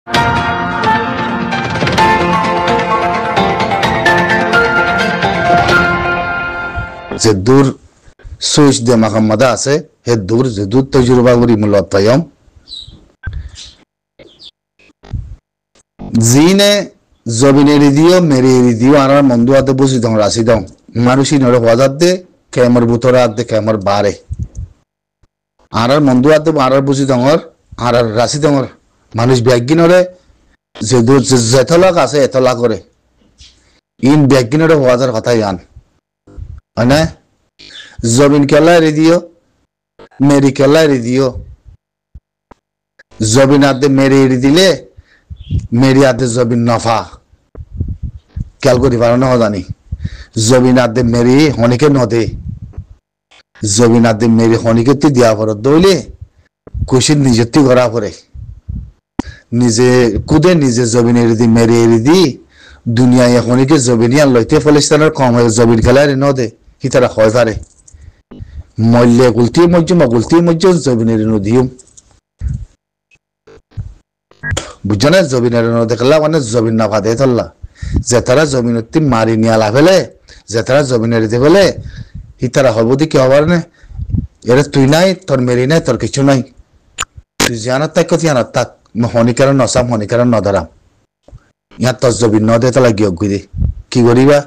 যে দূর সুইচ দে মাকাম্মাদা আছে হে দূর যে দূর তজুরবা করি মূলত তাইম জিনে জবিনের দিও মেরে দিও আর মন্দু আদে বুঝি দং রাশি দং মানুষই নরে হওয়া দে কেমর বুতরা আদে কেমর বারে আর মন্দু আদে আর বুঝি দঙর আর রাশি দঙর মানুষ ব্যাগিনরে যে দূর যেতলাক আছে এতলা করে ইন ব্যাগিনরে হওয়া যার কথা জান মানে জমিন কেলা এরি দিও মেরি কেলা এরি দিও জবিন আদে মেরে এরি দিলে মেরি আদে জবিন নফা খেয়াল করি পারো না জানি জবিন আদে মেরি হনিকে নদে জবিন আদে মেরি হনিকে তুই দিয়া পড়ো দইলে কুশির নিজের তুই করা পড়ে নিজে কুদে নিজে জবিন এরি দি মেরি এরি দি দুনিয়া হনিকে জবিনিয়া লইতে ফলিস্তানের কম হয়ে জবিন খেলা এরি নদে কি তারা হয় পারে মল্লে গুলতি মজ্জ জবিন এরি নদিও বুঝছো না জবিনের দেখলা মানে জবিন না ফাদে ধরলা যে তারা জমিন মারি নিয়ে লাভেলে যে তারা জমিনের দিতে বলে হি তারা হব দি কি হবার না এর তুই নাই তোর মেরি নাই তোর কিছু নাই তুই জানার তাক কথা জানার তাক হনিকার নসাম হনিকার নধরাম ইয়ার তোর জমিন নদে তালা গিয়ে গুই কি করিবা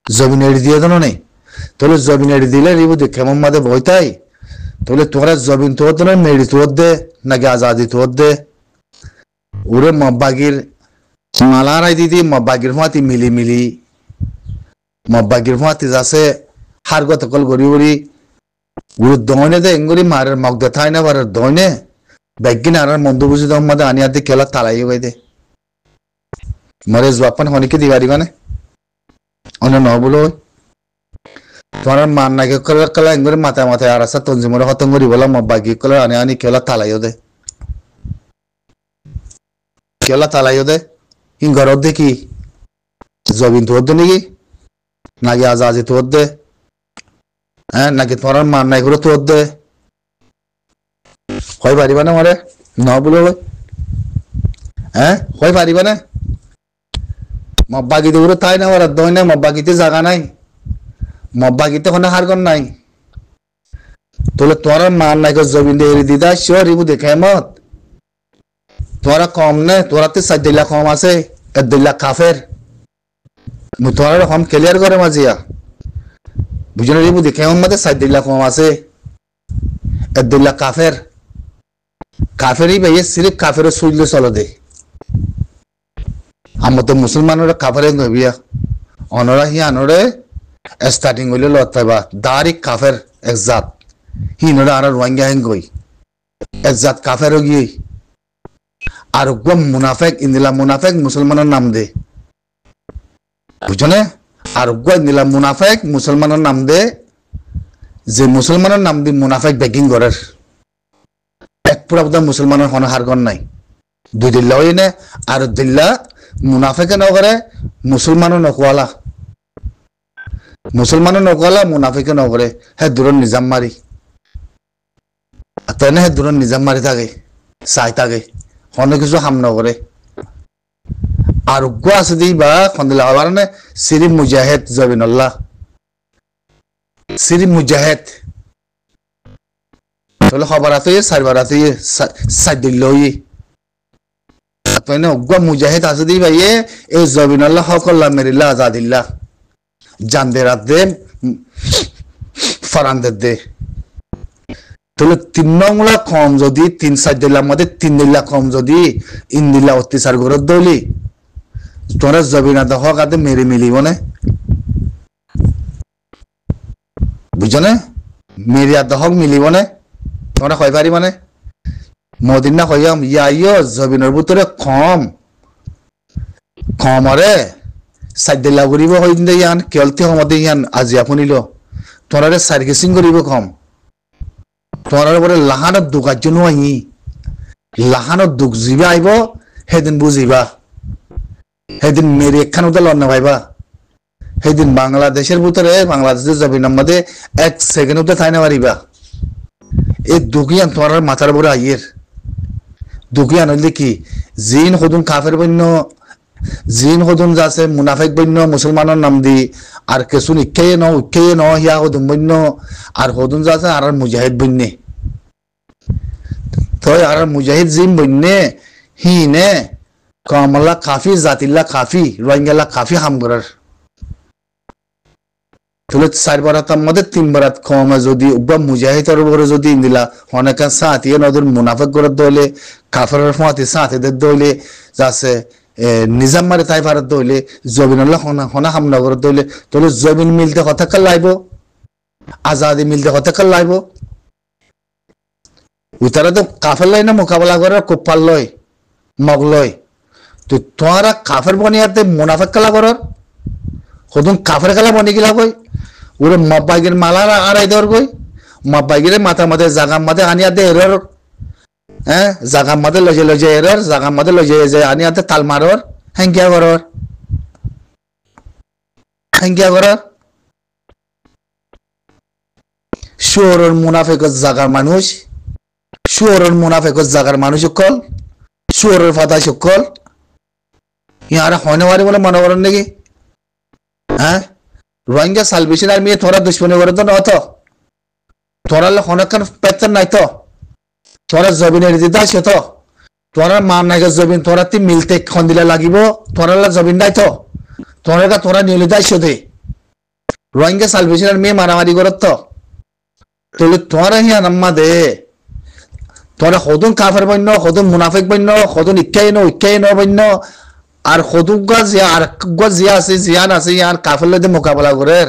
জমিন এড়ি দিয়ে দেন নেই তাহলে জমিন এড়ি দিলে রিবু দে কেমন মাদে বইতাই তাহলে তোরা জমিন তোর দে না মেরি তোর দে নাকি আজাদি তোর দে ওরে মব্বাগির মালারাই দিদি মব্বাগির ফাঁতি মিলি মব্বাগির ফাঁতি যাচ্ছে হার গত কল গড়ি গড়ি গুরু দইনে দে এঙ্গুরি মারের মগ দে থাই না বারের দইনে ব্যাগিন আর মন্দ বুঝি দম মাদে আনি আদি খেলা তালাই গাই দে মরে জবান হনিকে দিবারি মানে অন্য ন বলো তোমার মান নাকি কলা এঙ্গুরি মাথায় মাথায় আর আসা তঞ্জিমরে হতম করি বলা মব্বাগি কলা আনি খেলা তালাইও দে খেলা তালাইও দে ইন ঘরত দে কি জবিন তোর দে নাকি নাকি আজাজি তোর দে হ্যাঁ নাকি তোমার মান নাই করে তোর দে হয় পারিবা না মরে ন বলো হ্যাঁ হয় পারিবা না মব্বাগিতে করে তাই না ওরা দই না মব্বাগিতে জায়গা নাই মব্বাগিতে কোনো হারগন নাই তোলে তোমার মান নাই করে জবিন দিয়ে দিদা শিওর ইবু দেখে মত তোরা কম নে তোরা তো 4 লাখ কম আছে 2 লাখ কাফের তোরা কম ক্লিয়ার করে মাজিয়া বুঝলে রিবু দেখে মধ্যে 4 লাখ কম আছে 2 লাখ কাফের কাফেরই ভাই সিরিফ কাফের সুইলে চলো দে আমরা তো মুসলমানরা কাফের নবিয়া অনরা হি আনরে স্টার্টিং হইলে লতাবা দারি কাফের একজাত হিনরা আর রোহিঙ্গা হেঙ্গই একজাত কাফের গিয়ে আর মুনাফেক ইন্দিলা মুনাফেক মুসলমানের নাম দে বুঝছো না আর ইন্দিলা মুনাফেক মুসলমানের নাম দে যে মুসলমানের নাম দি মুনাফেক বেকিং করার এক পুরা মুসলমানের কোনো হারগন নাই 2 দিল্লা হই না আর দিল্লা মুনাফেকে নকরে মুসলমানও নকওয়ালা মুনাফেকে নকরে হে দূর নিজাম মারি তেনে হে দূর নিজাম মারি থাকে চাই থাকে অনেক কিছু হাম নকরে আরোগ্য আছে দিবা খন্দিলা আবার না সিরি মুজাহিদ জবিনুল্লাহ সিরি মুজাহিদ তাহলে খবর আছে 4 বার আছে 7 দিল লই তাইনে অগ্য মুজাহিদ আছে দিবা এই জবিনুল্লাহ হকল্লা মেরিল্লাহ আজাদিল্লাহ জানদে রাত দে ফরানদে দে তাহলে 3 নংলা কম যদি 3-4 দিলার মধ্যে 3 দিলা কম যদি ইন্দিলা অত্যাচার করে দলি তোরা জবিনা দহ কাতে মেরে মিলিব না বুঝছো না মেরি দহ মিলিব না তোরা কই পারি মানে মদিনা কইয়াম ইয়াইও জবিনের ভিতরে কমরে 4 দিলা করিব হইন দে ইয়ান কেলতে হমদে ইয়ান আজি আপুনিল তোরারে সার্ভিসিং করিব কম তোরার পরে লাহানত দুকার জন্য আই লাহানত দুক জিবা আইব সেদিন বুঝিবা সেদিন মেরি একখান উদা লন্না পাইবা সেদিন বাংলাদেশের ভিতরে বাংলাদেশের জবিনের মধ্যে 1 সেকেন্ড উদা থাই না পারিবা এই দুকিয়ান তোমার মাথার উপরে আইয়ের দুকিয়ান হইলে কি জিন হদুন কাফের বন্য জিন হদুন যাচ্ছে মুনাফেক বন্য মুসলমানের নাম দি আর কেসুন ইকে ন হিয়া হদুন বন্য আর হদুন যাচ্ছে আর মুজাহিদ বন্যে তো আর মুজাহিদ জিন বন্যে হিনে কমলা কাফি জাতিল্লা কাফি রোহিঙ্গালা কাফি হাম করার তাহলে 4 বারাতের মধ্যে 3 বারাত কমে যদি উবা মুজাহিদের উপরে যদি দিলা অনেকে সাথিয়ে নদর মুনাফিক করে দইলে কাফেরের ফাঁতি সাথীদের দইলে যাচ্ছে নিজাম মারে তাই ভারত দইলে জবিনুল্লাহ হনা হামলা করে দইলে তাহলে জবিন মিলতে কথা কাল লাইব আজাদি মিলতে কথা কাল লাইব উতারা তো কাফের লাইনে মোকাবেলা করে কুপ্পার লয় মগলয় তো তোরা কাফের বনিয়াতে মুনাফিক খেলা করার হদুন কাফের খেলা বনি গিলা কই ওরে মব্বাগির মালারা আড়াই দর কই মব্বাগিরে মাথা মাথে জাগাম মাথে আনিয়া দে এরর হ্যাঁ জাগাম মাথে লজে এরর জাগাম মাথে লজে আনিয়া দে তাল মারর হ্যাঙ্কিয়া করর শুয়োরের মুনাফিকের জাগার মানুষ শুয়োরের মুনাফিকের জাগার মানুষ কল শুয়োরের ফাতা সকল ইয়ারা হনে মারি বলে মনে করেন নাকি হ্যাঁ রোহিঙ্গা সালভেশন আর্মি তোরা দুশ্মনী করে তো নত তোরা অনেকক্ষণ পেতেন নাই তো তোরা জবিনের দিতে আসে তো তোরা মা নাইকে জবিন তোরা তি মিলতে খন্দিলে লাগিব তোরা জবিন নাই তো তোরা নিয়লিত আসে দে রোহিঙ্গা সালভেশন আর্মি মারামারি করে তো তাহলে তোরা হিয়া নাম্মা দে তোরা হদুন কাফের বন্য হদুন মুনাফিক বন্য হদুন ইক্কাই ন বন্য আর হদুগা জিয়া আর জিয়া আছে জিয়ান আছে ইয়ার কাফের লইতে মোকাবেলা করে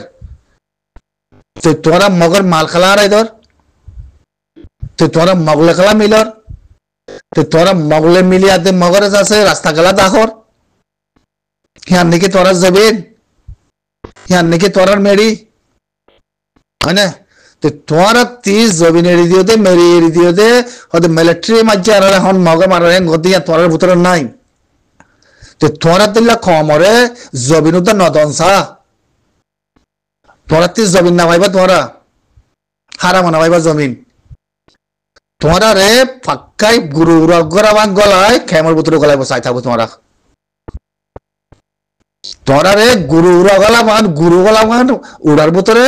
তো তোরা মগর মাল খেলা আর ধর তো তোরা মগলে খেলা মিলর তো তোরা মগলে মিলিয়াতে মগরে আছে রাস্তা খেলা দাখর ইয়ার নাকি তোরা জবিন ইয়ার নাকি তোরার মেরি হয় না তো তোরা 30 জবিন এরি দিও দে মেরি এরি দিও দে হয়তো মিলিটারি মাঝে আর এখন মগে মারার গদিয়া তোরার ভিতরে নাই তো তোরা দিল্লা কমরে জবিনুতা নদনসা তোরা 30 জবিন না পাইবা তোরা হারাম না পাইবা জমিন তোরা রে পাক্কাই গুরু গরাবান গলায় খেমর ভিতরে গলায় বসাই থাকবো তোরা রে গুরু গলাবান উড়ার ভিতরে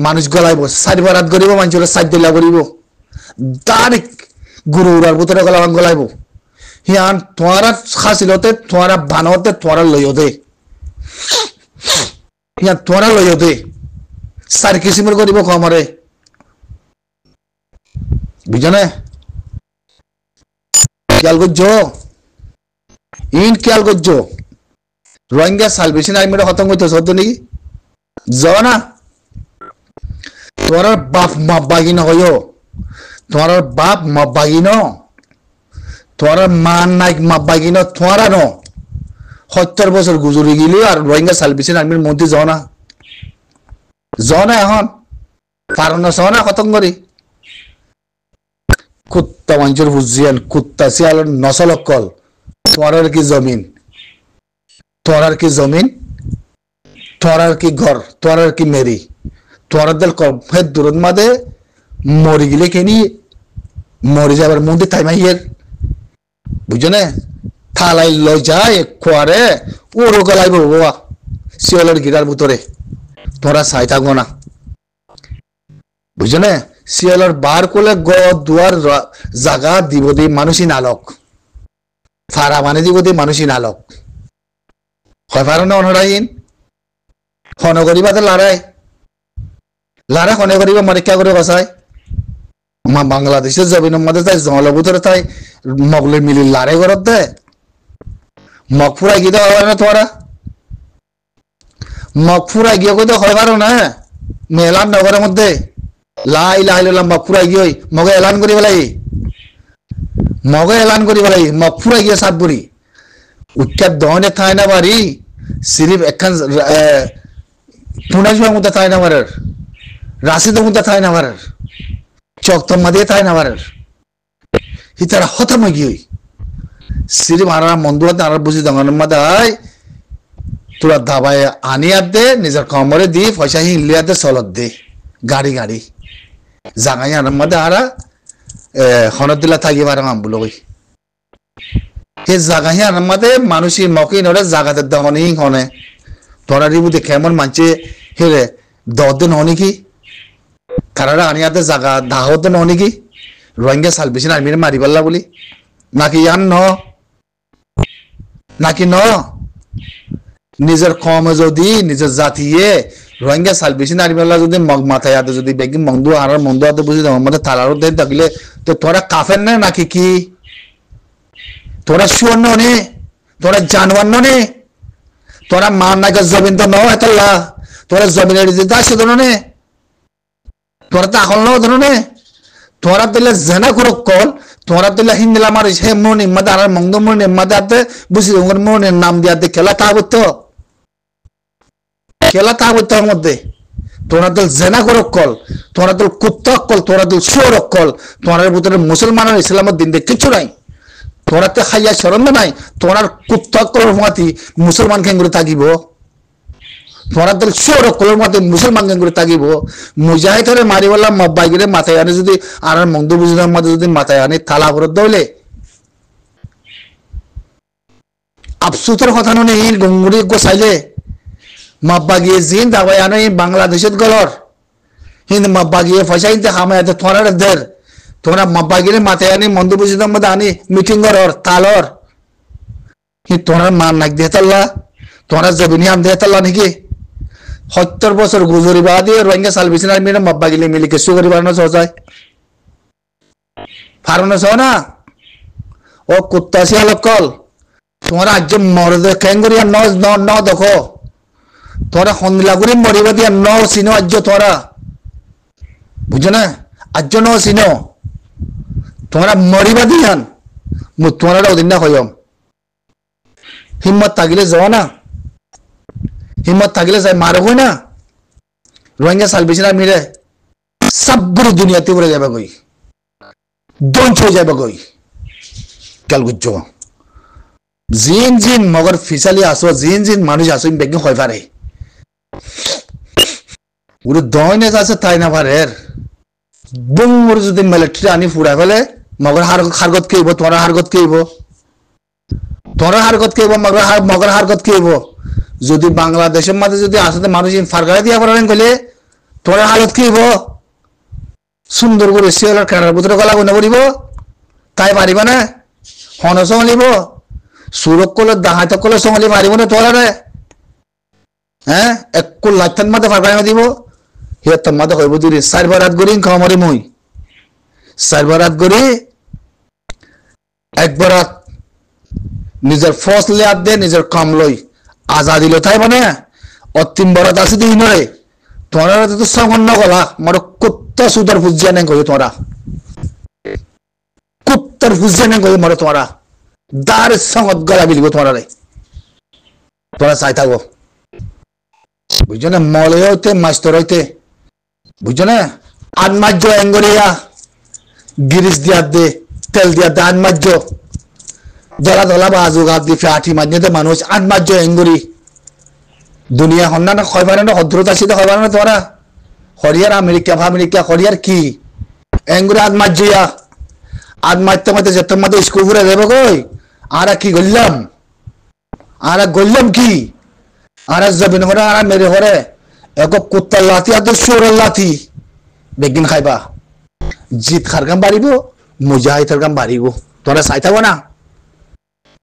মানুষ গলাইব 4 বারাত করিব মানুষের 4 দিলা করিব ডাইরেক্ট গুরু উড়ার ভিতরে গলাবান গলাইব হিয়ান তোরা খাসিলতে তোরা বানতে তোরা লইও দে হিয়ান তোরা লইও দে 4 কিসিমের করিব কমরে বুঝনে খেয়াল করছো খেয়াল করছো রোহিঙ্গা সালভেশন আর্মির খতম হইতো সত্য নাকি যাও না তোর বাপ মাবাগিন হইও তোর বাপ মাবাগিন তোর মা নাই মাবাগিন তোরা ন 70 বছর গুজরি গেলি আর রোহিঙ্গা সালভেশন আর্মির মন্ত্রী যাও না এখন কারণ যাও না খতম করি কুত্তা মানুষের হুজিয়ান কুত্তা শিয়াল নসলকল তোরার কি জমিন তোরার কি ঘর তোরার কি মেরি তোরার দেল কফের দূরত মাদে মরি গেলে কেনি মরি যাবার মন্দির তাই মাইয়ের বুঝনে থালাই লই যায় খোয়ারে ওরও গলাইব বাবা শিয়ালের গিরার ভিতরে তোরা চাই থাকবো না বুঝনে শিয়ালের বার করলে দুয়ার জাগা দিব দি মানুষই নালক ফারা মানে দিব দি মানুষই নালক হয় পারো না অনরাইন হন করিবাতে লড়াই হনে করিবা মারিকা করে বসায় বাংলাদেশের জমিনের মধ্যে তাই জঙ্গলের ভিতরে তাই মগলে মিলি লড়াই করত দে মগ ফুরাই গিয়ে দেওয়া হয় না তোরা মগ ফুরাই গিয়ে কই তো হয় পারো না মেলান নগরের মধ্যে লাই মগ ফুরাই গিয়ে মগে এলান করি বেলাই মগ ফুরাই গিয়ে সাত বুড়ি উৎকার দহনে থাই না বাড়ি সিরিফ একখান পুনাজুয়ার মধ্যে থাই না বারের রাশিদের মধ্যে থাই না বারের চকতম মাদিয়ে থাই না বারের হিতারা হতম গিয়ে সিরিফ আর মন্দুয়াতে আর বুঝি দঙ্গনের মধ্যে আয় তোরা দাবায় আনিয়া দে নিজের কমরে দি পয়সা হিলিয়া দে চলত দে গাড়ি জাগাই আর মধ্যে আর হনত দিলা থাকিবার আম বলো হে জাগা হি আর মাদে মানুষই মকি নরে জাগাতে দহনি হনে তোরা রিবুতে কেমন মানছে হেরে দদিন হনি কি কারারা আনিয়াতে জাগা দাহদিন হনি কি রোহিঙ্গা সালভেশন আর্মিরে মারি পাল্লা বলি নাকি ইয়ান ন নাকি ন নিজের কমে যদি নিজের জাতিয়ে রোহিঙ্গা সালভেশন আর্মিলা যদি মগ মাথায় আতে যদি বেগি মন্দু আর মন্দু আতে বুঝি দেওয়ার মধ্যে তালারও দেন থাকলে তো তোরা কাফের না নাকি কি তোরা শুয়ার নে তোরা জানোয়ার নে তোরা মান নাকি জমিন তো নয় এতলা তোরা জমিনের দিতে আসে ধরনে তোরা তো এখন নয় ধরনে তোরা দিলে জেনা করো কল তোরা দিলে হিন্দিলা মারিস হে মনে মাদে আর মংদ মনে মাদে আতে বুঝি ওর মনে নাম দিয়াতে খেলা থাকতো খেলা থাকতো মধ্যে তোরা দিল জেনা করো কল তোরা দিল কুত্তা কল তোরা দিল শুয়ার কল তোরার ভিতরে মুসলমানের ইসলামের দিন দিয়ে কিছু নাই তোরা তো খাইয়া শরণ নাই তোরার কুত্তা কলর মাতি মুসলমান কেঙ্গুরে থাকিব তোরা দিল শুয়ার কলর মাতি মুসলমান কেঙ্গুরে থাকিব মুজাহিদরে মারিওয়ালা মব্বাইগিরে মাথায় আনে যদি আর মংদ বুঝিদার মাঝে যদি মাথায় আনে থালা করে দইলে আফসুতের কথা নয় এই গঙ্গুরি গোসাইলে মব্বাগিয়ে জিন দাবাই আনে বাংলাদেশের গলর হিন্দ মব্বাগিয়ে ফসাইতে হামায়াতে তোরার দের তোমরা মব্বাগিরে মাথায় আনি মন্দ বুঝিদার মধ্যে আনি মিটিং করর তালর হি তোরার মান নাক দেতাল্লা তোরা জবিনি আম দেতাল্লা নাকি 70 বছর গুজরি বাদে রোহিঙ্গা সালভেশন আর্মিরে মব্বাগিলে মিলি কিছু করি বানানো সহজ ফারুন না ও কুত্তা শিয়ালকল তোমরা আজ মরদ কেঙ্গুরিয়া ন দেখো তোরা হন্দিলাগুড়ি মরিবা দিয়া ন চিনো আজ তোরা বুঝো না আজ ন চিনো তোমরা মরিবা দিয়ান তোমরা ওদিন না হইম হিম্মত থাকিলে যাও না হিম্মত থাকিলে যাই মারব না রোহিঙ্গা সালভেশন আর্মিরে সবগুলো দুনিয়াতে উড়ে যাবে গই ধ্বংস হয়ে যাবে গই কাল গুজ্জো জিন জিন মগর ফিসালি আসো জিন জিন মানুষ আসো বেগে হয় পারে ওর দয়নে আছে তাই না পারের বুমুর যদি মিলিটারি আনি ফুড়া ফেলে মগর হারগত কেইব তোরা হারগত কেইব তোরা হারগত কেইব মগর হারগত কেইব যদি বাংলাদেশের মাঝে যদি আসতে মানুষ ফারগাড়া দিয়া পারেন গেলে তোরা হালত কেইব সুন্দর করে শিয়ালার কাটার ভিতরে গলা গুনে পড়িব তাই পারিবা না হন চলিব সুরক কলে দাহাত কলে চলি মারিব না তোরা রে হ্যাঁ এক লাইথান মাঝে ফারগাড়া দিব হে তোর মাঝে হইব দিদি 4 রাত গড়ি খামারি মই 4 রাত গড়ি একবার নিজের ফস লিয়াত দে নিজের কাম লই আজাদি লো তাই মানে অতিম বরাত আছে দিই নরে তোরা তো সামান্য গলা মোর কুত্তা সুদার ফুজিয়া নেই কই তোরা কুত্তার ফুজিয়া নেই কই মোর তোরা দার সঙ্গত গলা বিলিব তোরা রে তোরা চাই থাকো বুঝছো না মলে হইতে মাস্টার হইতে বুঝছো না আনমাজ্য এঙ্গরিয়া গিরিশ দিয়া দে তেল দিয়া দে আনমাজ্য দলা দলা বাজু গাছ দি ফ্যাটি মাঝে মানুষ আনমাজ্য এঙ্গরি দুনিয়া হন্না না হয় পারে না হদ্রতা আছে হয় পারে না তোরা হরিয়ার আমেরিকা হরিয়ার কি এঙ্গুরি আনমাজ্যিয়া আনমাজতে মাঝে যেতে মাঝে স্কুল ঘুরে দেবে কই আর কি গল্লাম কি আর জবিন হরে আর মেরে হরে এক কুত্তার লাথি আর তো সুরের লাথি বেগিন খাইবা জিত খার কাম বাড়িব মুজাহিদের কাম বাড়িব তোরা চাই থাকো না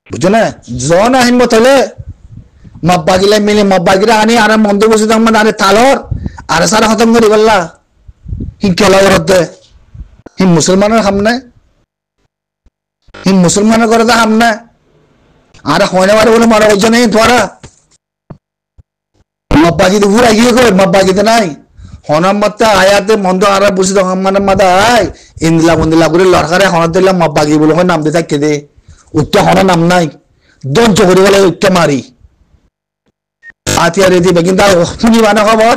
বুঝছো না জন হিম্মত হলে মব্বাগিলে মিলে মব্বাগিরা আনি আর মন্দ বসে মানে আরে তালর আর সারা খতম করি বললা হি কেলা করতে হি মুসলমানের সামনে হি মুসলমানের করে সামনে আর হইনে বারে বলে মারা হইছে নেই তোরা মব্বাগিতে ঘুরা গিয়ে কই মব্বাগিতে নাই হনাম মতে আয়াতে মন্দ আর বসে মানে মাদা আই ইন্দিলা করে লড়কারে হনাত দিলাম মব্বাগি বলে হয় নাম দিয়ে থাকে দে উত্তর হনা নাম নাই দন চকরি বলে উত্তর মারি আতিয়ারে দিবে কিন্তু শুনিবা না খবর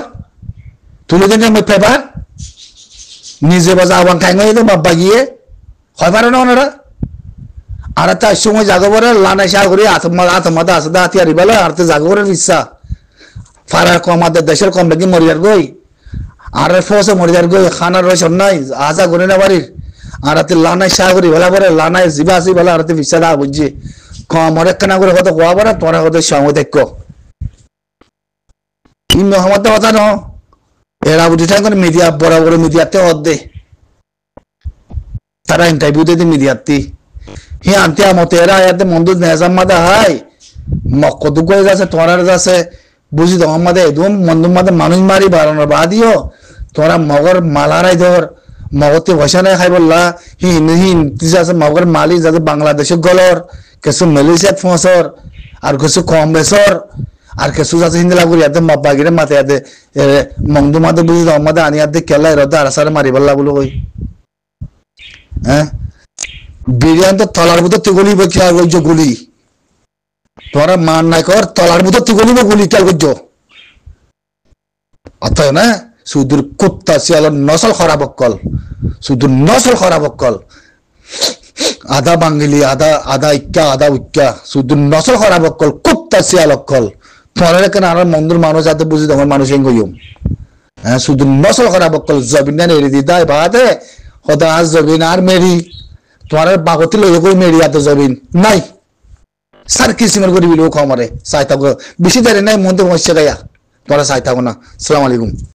তুলে দিন পেপার নিজে বাজা আহ্বান খাই গিয়ে মব্বাগিয়ে হয় পারে না ওনারা আর তার সময় জাগবরে লানা শাহ করে আত্মমাতা আছে আতিয়ারি বলে আর তো জাগবরের ইচ্ছা ফারার কম আমাদের দেশের কম নাকি মরিয়ার গই আর ফসে মরিয়ার গই খানার রয়েছে নাই আজা করে না বাড়ির আর লানায় শাহ করি বলা পরে লানায় জিবা আসি বলে আর ইচ্ছা দা বুঝছি কমরে কেনা করে কত কোয়া বড় তোরা কত সময় দেখো ই মোহাম্মদ কথা ন এরা বুঝি থাকেন মিডিয়া বড় বড় মিডিয়াতে অর্ধে তারা ইন্টারভিউ দিতে মিডিয়াতে হি আনতে আমতে এরা আয়াতে মন্দুজ নেজাম মাদা হাই মক্কদু কই যাচ্ছে তোরার যাচ্ছে বুঝি তো আমাদের একদম মন্দুর মাদে মানুষ মারি বাড়ানোর বাদিও তোরা মগর মালারাই ধর মগতে পয়সা নাই খাই বললা হিন আছে মগর মালি যাতে বাংলাদেশের গলর কিছু মালয়েশিয়াত ফসর আর কিছু কম বেসর আর কিছু যাচ্ছে হিন্দি লাগু ইয়াতে মব্বাগিরে মাতে ইয়াতে মংদু মাদে বুঝি তো আমাদের আনিয়াতে কেলা এরতে আরাসারে মারি বললা বলো কই হ্যাঁ বিরিয়ানি তো তলার ভিতর তুগুলি খেয়াল করছো গুলি তোরা মান নাই কর তলার ভিতর তুগুলি গুলি খেয়াল করছো অতএব না সুদূর কুত্তা শিয়ালের নসল খারাপ অক্কল সুদূর নসল খারাপ অক্কল আধা বাঙ্গিলি আধা ইক্কা আধা উক্কা সুদূর নসল খারাপ অক্কল কুত্তা শিয়াল অক্কল তোরা কেন আর মন্দুর মানুষ যাতে বুঝি তখন মানুষ এঙ্গ হ্যাঁ সুদূর নসল খারাপ অক্কল জবিন এড়ি দিদায় বাদে হদা আজ জবিন আর মেরি তোমার বাগতি লই কই মেরি আতে জবিন নাই সার কিসিমের করি বিলো খামারে চাই থাকো বেশি দেরি নাই মধ্যে মহিষা গায়া তোরা চাই থাকো না আসসালামু আলাইকুম